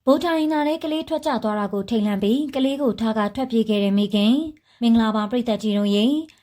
ဗိုလ်ထိုင်နာတဲ့ကလေးထွက်ကြသွားတာကိုထိတ်လန့်ပြီးကလေးကိုထားကထွက်ပြေးခဲ့တဲ့မိခင်မင်္ဂလာပါပြည်သက်ကြီးတို့ရေ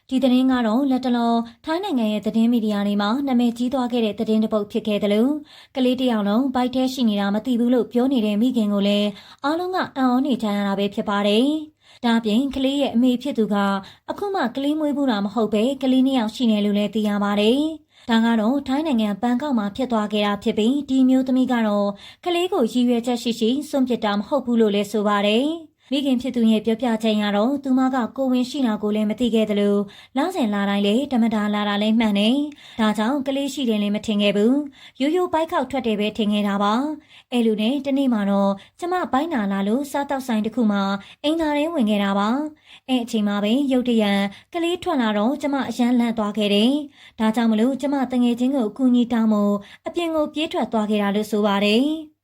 ဒီသတင်းကတော့လက်တလောထိုင်းနိုင်ငံရဲ့သတင်းမီဒီယာတွေမှာနာမည်ကြီးသွားခဲ့တဲ့သတင်းတစ်ပုဒ်ဖြစ်ခဲ့တယ်လို့ကလေးတစ်ယောက်လုံးဘိုက်ထဲရှိနေတာမသိဘူးလို့ပြောနေတဲ့မိခင်ကိုလည်းအားလုံးကအံ့ဩနေကြရတာပဲဖြစ်ပါတယ်။ဒါပြင်ကလေးရဲ့အမေဖြစ်သူကအခုမှကလေးမွေးဘူးတာမဟုတ်ပဲကလေးနှစ်ယောက်ရှိနေလို့လည်းသိရပါတယ်။ဒါကတော့ထိုင်းနိုင်ငံဘန်ကောက်မှာဖြစ်သွားခဲ့တာဖြစ်ပြီးဒီမျိုးသမီးကတော့ကလေးကိုရည်ရွယ်ချက်ရှိစွန့်ပစ်တာမဟုတ်ဘူးလို့လည်းဆိုပါတယ်။မိခင်ဖြစ်သူရဲ့ပြောပြချက်ရတော့သူမကကိုဝင်ရှိတာကိုလည်းမသိခဲ့တယ်လို့လစဉ်လာတိုင်းလေဓမ္မတာလာတာလည်းမှန်နေ။ဒါကြောင့်ကလေးရှိတယ်လည်းမထင်ခဲ့ဘူး။ရိုးရိုးဘိုက်ခောက်ထွက်တယ်ပဲထင်ခဲ့တာပါ။အဲလိုနဲ့တနေ့မှတော့ကျမဘိုင်းနာလာလို့စားတောက်ဆိုင်တစ်ခုမှအိမ်သားရင်းဝင်ခဲ့တာပါ။အဲအချိန်မှာပဲရုတ်တရံကလေးထွက်လာတော့ကျမအရန်လန့်သွားခဲ့တယ်။ဒါကြောင့်မလို့ကျမတငယ်ချင်းကိုအကူကြီးတောင်းမို့အပြင်ကိုပြေးထွက်သွားခဲ့တာလို့ဆိုပါတယ်။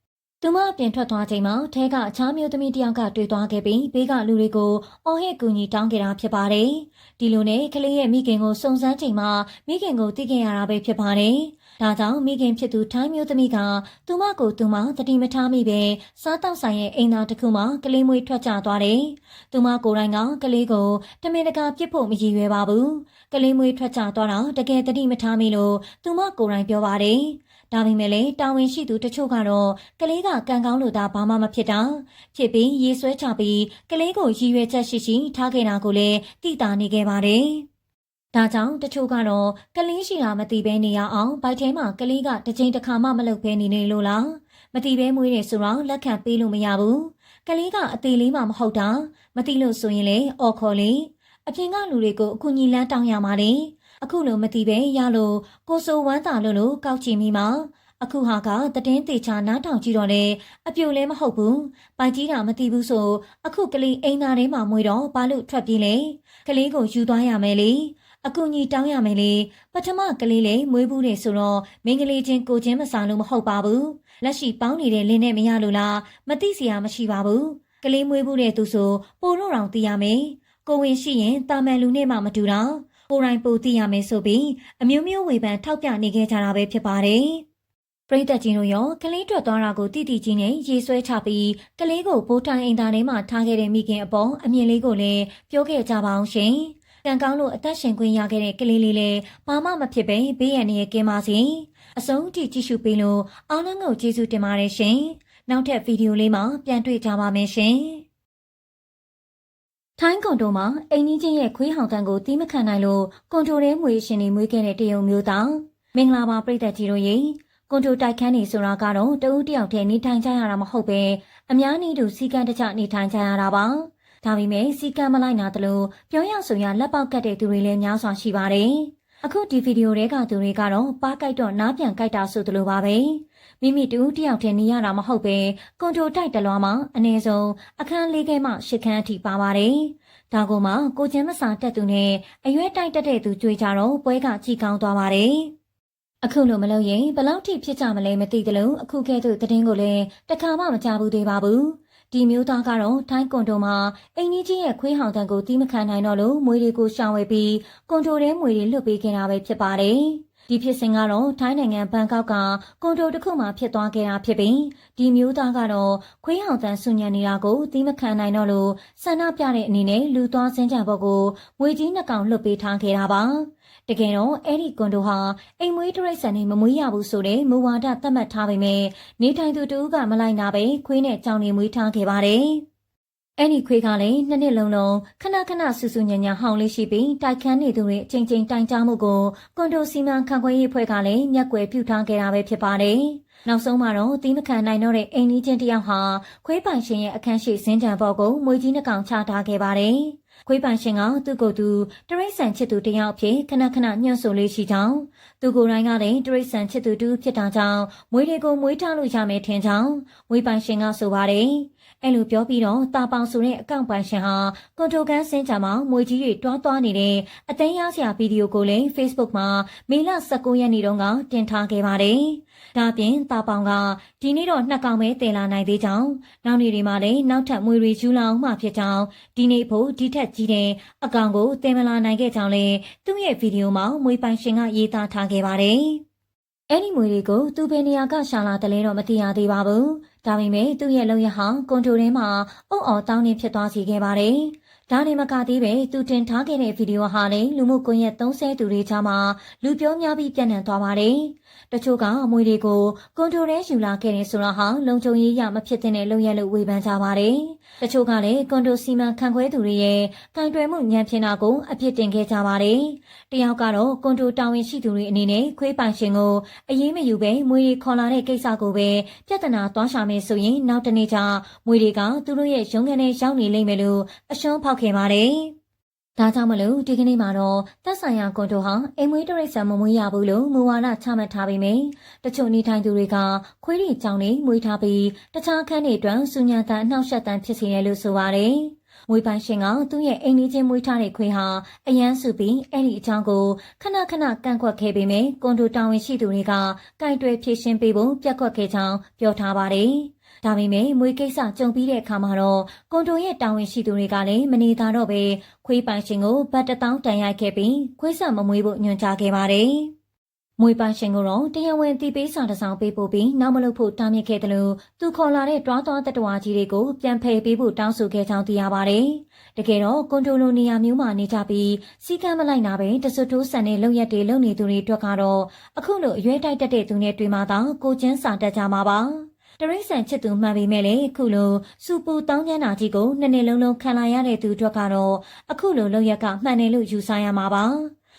သူမအပြင်ထွက်သွားချိန်မှာထဲကအခြားမျိုးသမီးတစ်ယောက်ကတွေ့သွားခဲ့ပြီးဘေးကလူတွေကိုအော်ဟစ်ကူညီတောင်းခဲ့တာဖြစ်ပါတယ်။ဒီလိုနဲ့ကလေးရဲ့မိခင်ကိုစုံစမ်းချိန်မှာမိခင်ကိုသိခဲ့ရတာပဲဖြစ်ပါတယ်။ဒါကြောင့်မိခင်ဖြစ်သူထိုင်းမျိုးသမီးကသူမကိုသူမတတိမထားမိပဲစားတောက်ဆိုင်ရဲ့အိမ်သားတစ်ခုမှကလေးမွေးထွက်ကြသွားတယ်။သူမကိုယ်တိုင်ကကလေးကိုတမင်တကာပြစ်ဖို့မရည်ရွယ်ပါဘူး။ကလေးမွေးထွက်ကြသွားတာတကယ်တတိမထားမိလို့သူမကိုယ်တိုင်ပြောပါတယ်။ဒါပေမဲ့လည်းတာဝန်ရှိသူတချို့ကတော့ကလေးကကံကောင်းလို့သာဘာမှမဖြစ်တာဖြစ်ပြီးရေဆွဲချပြီးကလေးကိုရည်ရွယ်ချက်ရှိထားခဲ့တာကိုလည်းသိတာနေခဲ့ပါတယ်။ဒါကြောင့်တချို့ကတော့ကလေးရှိတာမသိဘဲနေရအောင်ဘိုက်ထဲမှာကလေးကတစ်ချိန်တစ်ခါမှမလုပ်ဘဲနေနေလို့လားမသိဘဲမွေးတယ်ဆိုတော့လက်ခံပေးလို့မရဘူး။ကလေးကအသေးလေးမှမဟုတ်တာမသိလို့ဆိုရင်လေအော်ခေါ်လေအပြင်ကလူတွေကိုအခုညီလန်းတောင်းရမှာလေအခုလိုမသိပဲရလို့ကိုဆိုဝမ်းသာလို့ကောက်ချင်မိမှာအခုဟာကတည်င်းသေးချာနားထောင်ကြည့်တော့လေအပြိုလဲမဟုတ်ဘူးပိုက်ကြီးတာမသိဘူးဆိုအခုကလေးအိမ်သားထဲမှာမွေတော့ဘာလို့ထွက်ပြေးလဲကလေးကိုယူသွားရမယ်လေအခုညီတောင်းရမယ်လေပထမကလေးလေးမွေးဘူးတယ်ဆိုတော့မင်းကလေးချင်းကိုချင်းမစားလို့မဟုတ်ပါဘူးလက်ရှိပေါင်းနေတဲ့လင်းနဲ့မရလို့လားမသိစရာမရှိပါဘူးကလေးမွေးဘူးတဲ့သူဆိုပိုလို့တောင်သိရမယ်ကိုဝင်ရှိရင်တာမန်လူနဲ့မှမတူတာကိုယ်တိုင်ပိုသိရမယ်ဆိုပြီးအမျိုးမျိုးဝေဖန်ထောက်ပြနေခဲ့ကြတာပဲဖြစ်ပါတယ်။ပရိသတ်ကြီးတို့ရောကလေးထွက်သွားတာကိုတိတိကြီးနဲ့ရေဆွဲချပြီးကလေးကိုဘိုးထိုင်အိမ်သားထဲမှာထားခဲ့တဲ့မိခင်အပေါ်အမြင်လေးကိုလည်းပြောခဲ့ကြပါအောင်ရှင်။ကံကောင်းလို့အသက်ရှင်ခွင့်ရခဲ့တဲ့ကလေးလေးလည်းဘာမှမဖြစ်ပဲဘေးရန်ရဲ့ကင်းပါစေ။အဆုံးထိကြည့်ရှုပေးလို့အားလုံးကိုကျေးဇူးတင်ပါတယ်ရှင်။နောက်ထပ်ဗီဒီယိုလေးမှာပြန်တွေ့ကြပါမယ်ရှင်။ထိုင်းကွန်တိုမှာအိမ်ကြီးချင်းရဲ့ခွေးဟောင်တန်းကိုတီးမခံနိုင်လို့ကွန်တိုထဲမွေးရှင်တွေမွေးခဲ့တဲ့တရုံမျိုးသားမင်္ဂလာပါပြည်သက်ကြီးတို့ရေကွန်တိုတိုက်ခန်းနေဆိုတာကတော့တဦးတယောက်တည်းနေထိုင်ကြရတာမဟုတ်ပဲအများနည်းတူစီကံတကျနေထိုင်ကြရတာပါဒါပေမဲ့စီကံမလိုက်နာသလိုပြောရဆိုရလက်ပေါက်ကတ်တဲ့သူတွေလည်းများစွာရှိပါတယ်အခုဒီဗီဒီယိုတွေကသူတွေကတော့ပါးကြိုက်တော့နားပြန်ကြိုက်တာဆိုသလိုပါပဲမိမိတူတယောက်တည်းနေရတာမဟုတ်ပဲကွန်တိုတိုက်တလွားမှာအနည်းဆုံးအခန်း၄ခဲမှ၈ခန်းအထိပါပါတယ်ဒါကမှကိုချင်းမစာတက်သူနဲ့အရွယ်တိုက်တက်တဲ့သူကြွေကြတော့ပွဲကကြီးကောင်းသွားပါတယ်။အခုလိုမလုပ်ရင်ဘယ်လောက်ထိဖြစ်ကြမလဲမသိသလိုအခုကဲ့သို့သတင်းကိုလည်းတခါမှမကြားဘူးသေးပါဘူး။ဒီမျိုးသားကတော့ထိုင်းကွန်တိုမှာအိမ်ကြီးရဲ့ခွေးဟောင်တန်းကိုတီးမခံနိုင်တော့လို့မွေတွေကိုရှောင်ဝဲပြီးကွန်တိုထဲမွေတွေလွတ်ပေးခဲ့တာပဲဖြစ်ပါတယ်။ဒီဖြစ်စဉ်ကတော့ထိုင်းနိုင်ငံဘန်ကောက်ကကွန်တိုတစ်ခုမှဖြစ်သွားခဲ့တာဖြစ်ပြီးဒီမျိုးသားကတော့ခွေးဟောင်တန်းဆူညံနေတာကိုတီးမခံနိုင်တော့လို့ဆန္ဒပြတဲ့အနေနဲ့လူသွားစင်းကြံဘက်ကိုငွေကြီး2ကောင်လွတ်ပေးထားခဲ့တာပါတကယ်တော့အဲ့ဒီကွန်တိုဟာအိမ်မွေးတရိတ်ဆန်နဲ့မမွေးရဘူးဆိုတဲ့မူဝါဒသတ်မှတ်ထားပေမဲ့နေထိုင်သူတူကမလိုက်နာပဲခွေးနဲ့ကြောင်နေမွေးထားခဲ့ပါတယ်အဲ့ဒီခွေးကလည်း2နှစ်လုံးခဏခဏဆူဆူညံညံဟောင်းလေးရှိပြီးတိုက်ခန်းနေသူတွေအချိန်ချင်းတိုင်ကြားမှုကိုကွန်တိုစီမံခန့်ခွဲရေးဖွဲ့ကလည်းမျက်ကွယ်ပြုထားခဲ့တာပဲဖြစ်ပါတယ်။နောက်ဆုံးမှာတော့တီးမခံနိုင်တော့တဲ့အိမ်ကြီးချင်းတယောက်ဟာခွေးပိုင်ရှင်ရဲ့အခန်းရှိစင်းကြံဘော်ကိုမွေကြီး2ကောင်ချထားခဲ့ပါတယ်။ခွေးပိုင်ရှင်ကသူ့ကိုယ်သူတရိတ်ဆန်ချစ်သူတယောက်ဖြစ်ခဏခဏညှို့ဆိုလေးရှိကြောင်းသူကိုယ်တိုင်ကလည်းတရိတ်ဆန်ချစ်သူတူဖြစ်တာကြောင့်မွေတွေကိုမွေးထားလို့ရမယ်ထင်ကြောင်းမွေးပိုင်ရှင်ကဆိုပါတယ်။အဲ့လိုပြောပြီးတော့တာပေါင်ဆိုတဲ့အကောင့်ပိုင်ရှင်ဟာကွန်တိုကန်စင်ကြမှာမွေကြီးတွေတွားသွားနေတဲ့အသိရစရာဗီဒီယိုကိုလည်း Facebook မှာမေလ19ရက်နေ့တုန်းကတင်ထားခဲ့ပါတယ်။ဒါပြင်တာပေါင်ကဒီနေ့တော့2ကောင်ပဲတည်လာနိုင်သေးကြောင်းနောက်နေ့တွေမှာလည်းနောက်ထပ်မွေတွေယူလာအောင်မှဖြစ်ကြောင်းဒီနေ့ဖို့ဒီထက်ကြီးတဲ့အကောင်ကိုတင်မလာနိုင်ခဲ့ကြောင်းလည်းသူ့ရဲ့ဗီဒီယိုမှာမွေပိုင်ရှင်ကရေးသားထားခဲ့ပါတယ်။ အဲ့ဒီမွေတွေကိုသူဘယ်နေရာကရှာလာတယ်လဲတော့မသိရသေးပါဘူး။ဒါပေမဲ့သူ့ရဲ့လုပ်ရဟာကွန်တိုထဲမှာအုံအော်တောင်းနေဖြစ်သွားစေခဲ့ပါတယ်။ဒါနဲ့မကသေးပဲသူတင်ထားခဲ့တဲ့ဗီဒီယိုဟာလည်းလူမှုကွန်ရက်သုံးဆသူတွေကြားမှာလူပြောများပြီးပြန့်နှံ့သွားပါတယ်။တချို့ကအမွေတွေကိုကွန်တိုထဲယူလာခဲ့တယ်ဆိုတာဟာလုံခြုံရေးရမဖြစ်တဲ့လုပ်ရလို့ဝေဖန်ကြပါတယ်။တချို့ကလည်းကွန်တိုစီမံခန့်ခွဲသူတွေရဲ့ကင်တွယ်မှုညံ့ဖျင်းတာကိုအပြစ်တင်ခဲ့ကြပါတယ်။တယောက်ကတော့ကွန်တိုတာဝန်ရှိသူတွေအနေနဲ့ခွေးပိုင်ရှင်ကိုအရေးမယူပဲမွေတွေခေါ်လာတဲ့ကိစ္စကိုပဲပြဿနာသွားရှာမယ်ဆိုရင်နောက်တနေ့ကျမွေတွေကသူတို့ရဲ့ရုံးခန်းထဲရောက်နေလိမ့်မယ်လို့အရှုံးဖောက်ခဲ့ပါတယ်။ဒါကြောင့်မလို့ဒီကနေ့မှာတော့သက်ဆိုင်ရာကွန်တိုဟာအိမ်မွေးတရိတ်ဆန်မမွေးရဘူးလို့မူဝါဒချမှတ်ထားပေမယ့်တချို့နေထိုင်သူတွေကခွေးတွေကြောင်နေမွေးထားပြီးတခြားခန်းတွေအတွက်စူညံတန်အနှောက်အယှက်တန်ဖြစ်စေတယ်လို့ဆိုပါတယ်။မွေးပိုင်ရှင်ကသူ့ရဲ့အိမ်လေးချင်းမွေးထားတဲ့ခွေးဟာအရန်စုပြီးအဲ့ဒီအကြောင်းကိုခဏခဏကန့်ကွက်ခဲ့ပေမယ့်ကွန်တိုတာဝန်ရှိသူတွေကကင်တွယ်ဖြေရှင်းပေးဖို့ပြက်ကွက်ခဲ့ကြောင်းပြောထားပါတယ်။ဒါပေမဲ့မွေးကိစ္စကြုံပြီးတဲ့အခါမှာတော့ကွန်တိုရဲ့တာဝန်ရှိသူတွေကလည်းမနေတာတော့ပဲခွေးပိုင်ရှင်ကိုဘတ်1000တန်ရိုက်ခဲ့ပြီးခွေးဆက်မမွေးဖို့ညွှန်ကြားခဲ့ပါတယ်။မွေးပိုင်ရှင်ကတော့တရားဝင်တီးပေးစာတစ်စောင်ပေးပို့ပြီးနောက်မလုပ်ဖို့တားမြစ်ခဲ့တယ်လို့သူခေါ်လာတဲ့တွားသွားတတဝါကြီးတွေကိုပြန်ဖယ်ပေးဖို့တောင်းဆိုခဲ့ကြောင်းသိရပါတယ်။တကယ်တော့ကွန်တိုလိုနေရာမျိုးမှာနေကြပြီးစီကံမလိုက်နာပဲတစွတ်ထိုးဆန်တဲ့လုပ်ရက်တွေလုပ်နေသူတွေအတွက်ကတော့အခုလိုအရွယ်တိုက်တက်တဲ့သူနဲ့တွေ့မှသာကိုချင်းစာတက်ကြမှာပါ။တရိတ်ဆန်ချစ်သူမှန်ပေမဲ့လည်းအခုလိုစူပူတောင်းကျမ်းတာကြီးကိုနှစ်နှစ်လုံးလုံးခံလာရတဲ့သူတို့ကတော့အခုလိုလုပ်ရက်ကမှန်တယ်လို့ယူဆရမှာပါ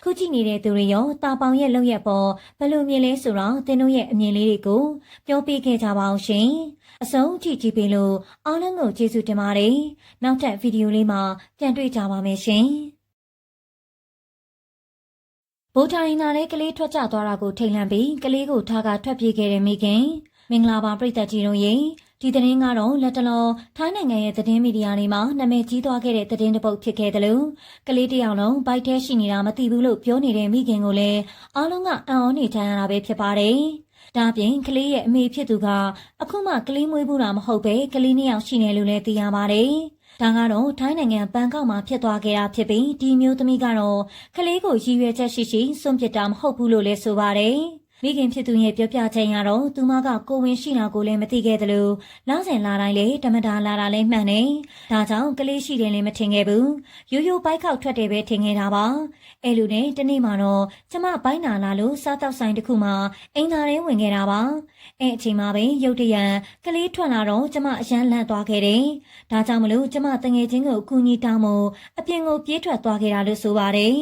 ခုကြည့်နေတဲ့သူတွေရောတာပေါင်ရဲ့လုပ်ရက်ပေါ်ဘယ်လိုမြင်လဲဆိုတော့သင်တို့ရဲ့အမြင်လေးတွေကိုပြောပြခဲ့ကြပါအောင်ရှင်အဆုံးကြည့်ကြည့်ပေးလို့အားလုံးကိုကျေးဇူးတင်ပါတယ်နောက်ထပ်ဗီဒီယိုလေးမှာပြန်တွေ့ကြပါမယ်ရှင်ဗိုလ်ထိုင်နာလေးကလေးထွက်ကြသွားတာကိုထိတ်လန့်ပြီးကလေးကိုထားကထွက်ပြေးခဲ့တဲ့မိခင်မင်္ဂလာပါပရိသတ်ကြီးတို့ရေဒီသတင်းကတော့လက်တလောထိုင်းနိုင်ငံရဲ့သတင်းမီဒီယာတွေမှာနာမည်ကြီးသွားခဲ့တဲ့သတင်းတစ်ပုဒ်ဖြစ်ခဲ့တယ်လို့ကလေးတစ်ယောက်လုံးဘိုက်ထဲရှိနေတာမသိဘူးလို့ပြောနေတဲ့မိခင်ကိုလည်းအားလုံးကအံ့ဩနေကြရတာပဲဖြစ်ပါတယ်။ဒါပြင်ကလေးရဲ့အမေဖြစ်သူကအခုမှကလေးမွေးဘူးတာမဟုတ်ပဲကလေးနှစ်ယောက်ရှိနေလို့လည်းသိရပါတယ်။ဒါကတော့ထိုင်းနိုင်ငံဘန်ကောက်မှာဖြစ်သွားခဲ့တာဖြစ်ပြီးဒီမျိုးသမီးကတော့ကလေးကိုရည်ရွယ်ချက်ရှိရှိစွန့်ပစ်တာမဟုတ်ဘူးလို့လည်းဆိုပါတယ်။မိခင်ဖြစ်သူရဲ့ပြောပြချက်ရတော့သူမကကိုဝင်ရှိတာကိုလည်းမသိခဲ့သလိုလစဉ်လာတိုင်းလည်းဓမ္မတာလာတာလည်းမှန်နေဒါကြောင့်ကလေးရှိတယ်လည်းမထင်ခဲ့ဘူးရိုးရိုးဘိုက်ခောက်ထွက်တယ်ပဲထင်ခဲ့တာပါအဲ့လိုနဲ့တနေ့မှတော့ကျမဘိုင်းနာလာလို့စားတောက်ဆိုင်တစ်ခုမှာအိမ်သာထဲဝင်ခဲ့တာပါအဲ့အချိန်မှာပဲရုတ်တရံကလေးထွက်လာတော့ကျမအရန်လန့်သွားခဲ့တယ်ဒါကြောင့်မလို့ကျမတငယ်ချင်းကိုအကူအညီတောင်းမို့အပြင်ကိုပြေးထွက်သွားခဲ့တာလို့ဆိုပါတယ်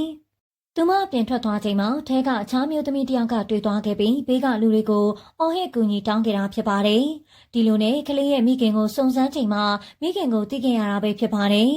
သူမအပြင်ထွက်သွားချိန်မှာထဲကအခြားမျိုးသမီးတစ်ယောက်ကတွေ့သွားခဲ့ပြီးဘေးကလူတွေကိုအော်ဟစ်ကူညီတောင်းခဲ့တာဖြစ်ပါတယ်။ဒီလိုနဲ့ကလေးရဲ့မိခင်ကိုစုံစမ်းချိန်မှာမိခင်ကိုသိခဲ့ရတာပဲဖြစ်ပါတယ်